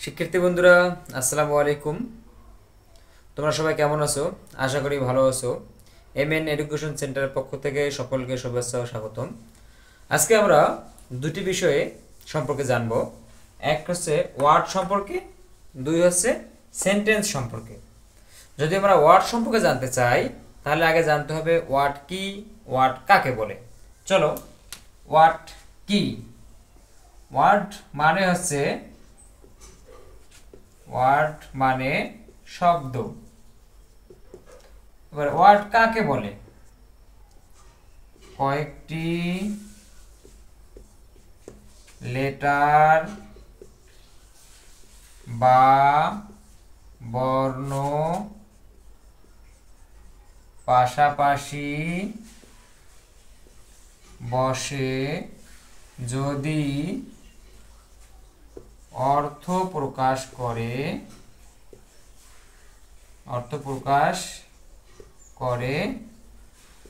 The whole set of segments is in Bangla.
শিক্ষার্থী বন্ধুরা, আসসালামু আলাইকুম। তোমরা সবাই কেমন আছো? আশা করি ভালো আছো। এমএন এডুকেশন সেন্টারের পক্ষ থেকে সকলকে শুভেচ্ছা ও স্বাগতম। আজকে আমরা দুটি বিষয়ে সম্পর্কে জানব। এক হচ্ছে ওয়ার্ড সম্পর্কে, দুই হচ্ছে সেন্টেন্স সম্পর্কে। যদি আমরা ওয়ার্ড সম্পর্কে জানতে চাই তাহলে আগে জানতে হবে ওয়ার্ড কি, ওয়ার্ড কাকে বলে। চলো, ওয়ার্ড কি? ওয়ার্ড মানে হচ্ছে ওয়ার্ড মানে শব্দ। এবার ওয়ার্ড কাকে বলে? কয়েকটি লেটার বা বর্ণ পাশাপাশি বসে যদি অর্থ প্রকাশ করে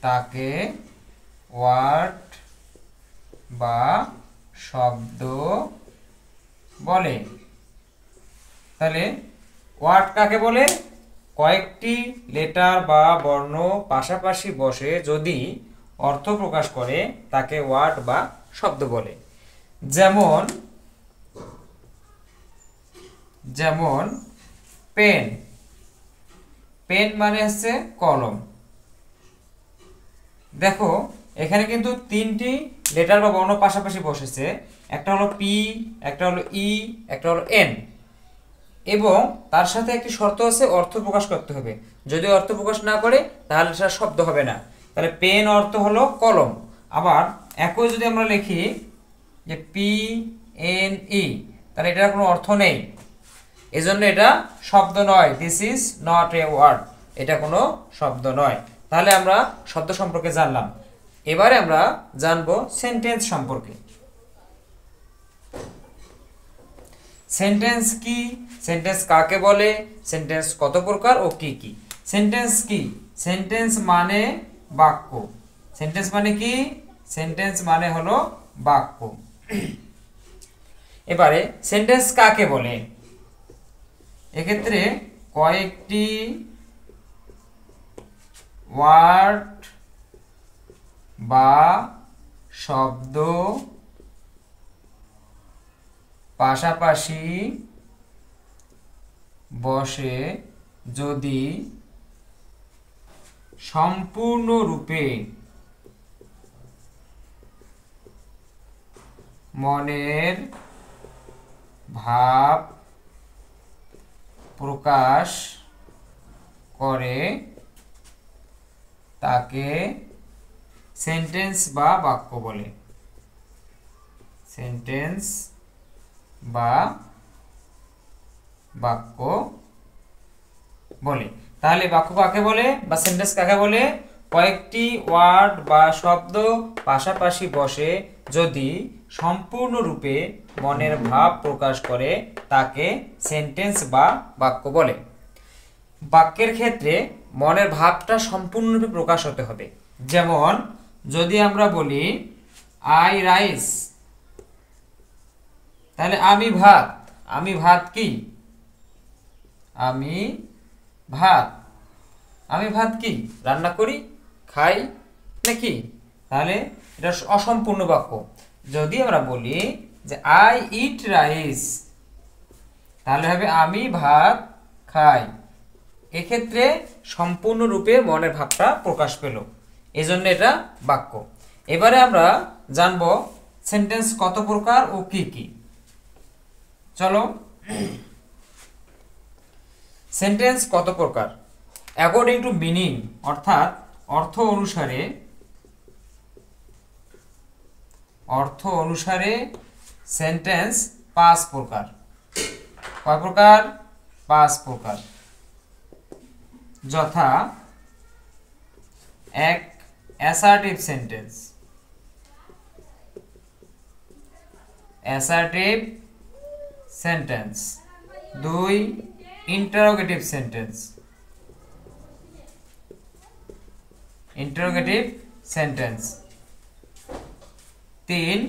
তাকে ওয়ার্ড বা শব্দ বলে। তাহলে ওয়ার্ড কাকে বলে? কয়েকটি লেটার বা বর্ণ পাশাপাশি বসে যদি অর্থ প্রকাশ করে তাকে ওয়ার্ড বা শব্দ বলে। যেমন পেন। পেন মানে হচ্ছে কলম। দেখো, এখানে কিন্তু তিনটি লেটার বা বর্ণ পাশাপাশি বসেছে। একটা হলো পি, একটা হলো ই, একটা হলো এন, এবং তার সাথে একটি শর্ত আছে, অর্থ প্রকাশ করতে হবে। যদি অর্থ প্রকাশ না করে তাহলে সেটা শব্দ হবে না। তাহলে পেন অর্থ হলো কলম। আবার একই যদি আমরা লিখি যে পি এন ই, তাহলে এটার কোনো অর্থ নেই, এজন্য এটা শব্দ নয়। This is not a word, এটা কোনো শব্দ নয়। তাহলে আমরা শব্দ সম্পর্কে জানলাম। এবারে আমরা জানবো সেন্টেন্স সম্পর্কে। সেন্টেন্স কি, সেন্টেন্স কাকে বলে, সেন্টেন্স কত প্রকার ও কি কি? সেন্টেন্স কি? সেন্টেন্স মানে বাক্য। সেন্টেন্স মানে কি? সেন্টেন্স মানে হলো বাক্য। এবারে সেন্টেন্স কাকে বলে? এক্ষেত্রে কয়েকটি ওয়ার্ড বা শব্দ পাশাপাশি বসে যদি সম্পূর্ণরূপে মনের ভাব প্রকাশ করে তাকে সেন্টেন্স বা বাক্য বলে। সেন্টেন্স বা বাক্য বলে। তাহলে বাক্য কাকে বলে বা সেন্টেন্স কাকে বলে? কয়েকটি ওয়ার্ড বা শব্দ পাশাপাশি বসে যদি সম্পূর্ণরূপে মনের ভাব প্রকাশ করে তাকে সেন্টেন্স বা বাক্য বলে। বাক্যের ক্ষেত্রে মনের ভাবটা সম্পূর্ণরূপে প্রকাশ হতে হবে। যেমন যদি আমরা বলি আই রাইস, তাহলে আমি ভাত। আমি ভাত কি? আমি ভাত। আমি ভাত কি? রান্না করি, খাই নাকি? তাহলে এটা অসম্পূর্ণ বাক্য। যদি আমরা বলি যে আই ইট রাইস, তাহলে হবে আমি ভাত খাই। এক্ষেত্রে সম্পূর্ণরূপে মনের ভাবটা প্রকাশ পেল, এজন্য এটা বাক্য। এবারে আমরা জানব সেন্টেন্স কত প্রকার ও কি কি। চলো, সেন্টেন্স কত প্রকার? অ্যাকর্ডিং টু মিনিং, অর্থাৎ অর্থ অনুসারে সেন্টেন্স 5 প্রকার। কয় প্রকার? 5 প্রকার। যথা: এক, assertive sentence. Assertive sentence. 2, interrogative sentence. Interrogative sentence. 3,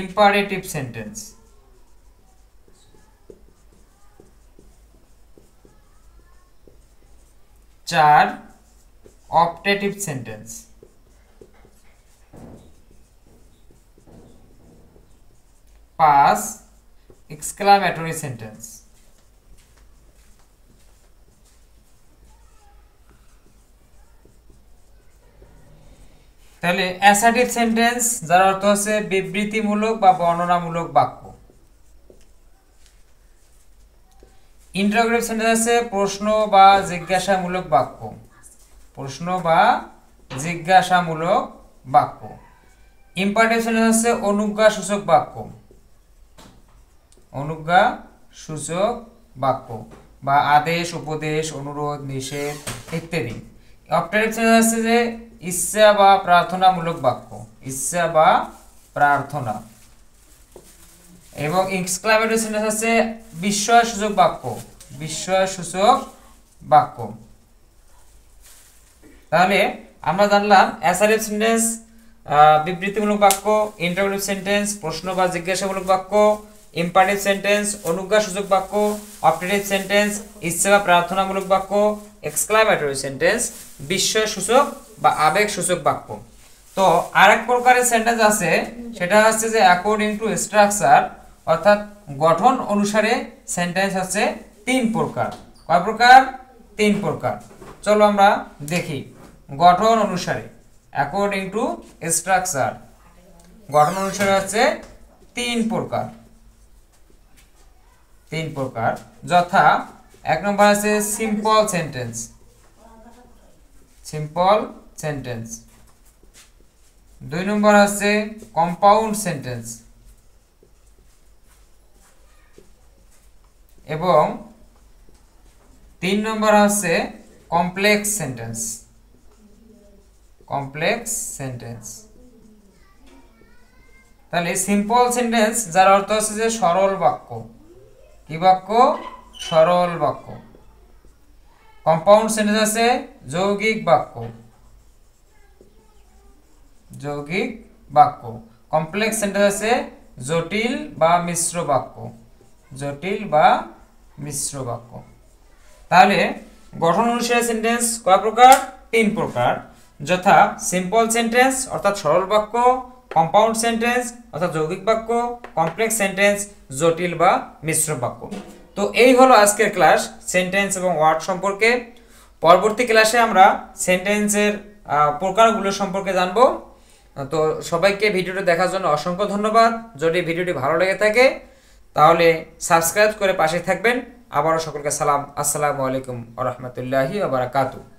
imperative sentence. 4 optative sentence, 5 exclamatory sentence, তাহলে অ্যাসার্টিভ সেন্টেন্স যার অর্থ হচ্ছে বিবৃতিমূলক বা বর্ণনামূলক বাক্য। ইন্টারোগেটিভ সেন্টেন্স আছে প্রশ্ন বা জিজ্ঞাসামূলক বাক্য, প্রশ্ন বা জিজ্ঞাসামূলক বাক্য। ইম্পারেটিভ সেন্টেন্স আছে অনুজ্ঞাসূচক বাক্য, অনুজ্ঞাসূচক বাক্য বা আদেশ, উপদেশ, অনুরোধ, নিষেধ ইত্যাদি। অপটেটিভ সেন্টেন্স আছে যে ইচ্ছা বা প্রার্থনামূলক বাক্য, ইচ্ছা বা প্রার্থনা। এবং এক্সক্লামেটরি সেন্টেন্স আছে বিস্ময়সূচক বাক্য, বিস্ময়সূচক বাক্য। তাহলে আমরা জানলাম অ্যাসার্টিভ সেন্টেন্স বিবৃতিমূলক বাক্য, ইন্টারোগেটিভ সেন্টেন্স প্রশ্ন বা জিজ্ঞাসামূলক বাক্য, ইম্পারেটিভ সেন্টেন্স অনুজ্ঞাসূচক বাক্য, অপটেটিভ সেন্টেন্স ইচ্ছা বা প্রার্থনামূলক বাক্য, এক্সক্লামেটরি সেন্টেন্স বিস্ময়সূচক বা আবেগসূচক বাক্য। তো আরেক প্রকারের সেন্টেন্স আছে, সেটা হচ্ছে যে অ্যাকর্ডিং টু স্ট্রাকচার, অর্থাৎ গঠন অনুসারে সেন্টেন্স আছে 3 প্রকার। কয় প্রকার? 3 প্রকার। চলো আমরা দেখি। গঠন অনুসারে, অ্যাকর্ডিং টু স্ট্রাকচার, গঠন অনুসারে হচ্ছে 3 প্রকার, 3 প্রকার। যথা 1 নম্বর আছে সিম্পল সেন্টেন্স, সিম্পল সেন্টেন্স। 2 নম্বর আছে কম্পাউন্ড সেন্টেন্স এবং 3 নম্বর আছে কমপ্লেক্স সেন্টেন্স, কমপ্লেক্স সেন্টেন্স। তাহলে সিম্পল সেন্টেন্স যার অর্থ হচ্ছে যে সরল বাক্য, কি বাক্য? সরল বাক্য। কম্পাউন্ড সেন্টেন্স আছে যৌগিক বাক্য, যৌগিক বাক্য। কমপ্লেক্স সেন্টেন্স আছে জটিল বা মিশ্র বাক্য, জটিল বা মিশ্র বাক্য। তাহলে গঠন অনুসারে সেন্টেন্স কয় প্রকার? 3 প্রকার। যথা সিম্পল সেন্টেন্স অর্থাৎ সরল বাক্য, কম্পাউন্ড সেন্টেন্স অর্থাৎ যৌগিক বাক্য, কমপ্লেক্স সেন্টেন্স জটিল বা মিশ্র বাক্য। তো এই হলো আজকের ক্লাস সেন্টেন্স এবং ওয়ার্ড সম্পর্কে। পরবর্তী ক্লাসে আমরা সেন্টেন্সের প্রকারগুলো সম্পর্কে জানবো। তো সবাইকে ভিডিওটি দেখার জন্য অসংখ্য ধন্যবাদ। যদি ভিডিওটি ভালো লেগে থাকে তাহলে সাবস্ক্রাইব করে পাশে থাকবেন। আবারও সকলকে সালাম, আসসালামু আলাইকুম ওয়া রাহমাতুল্লাহি ওয়া বারাকাতুহু।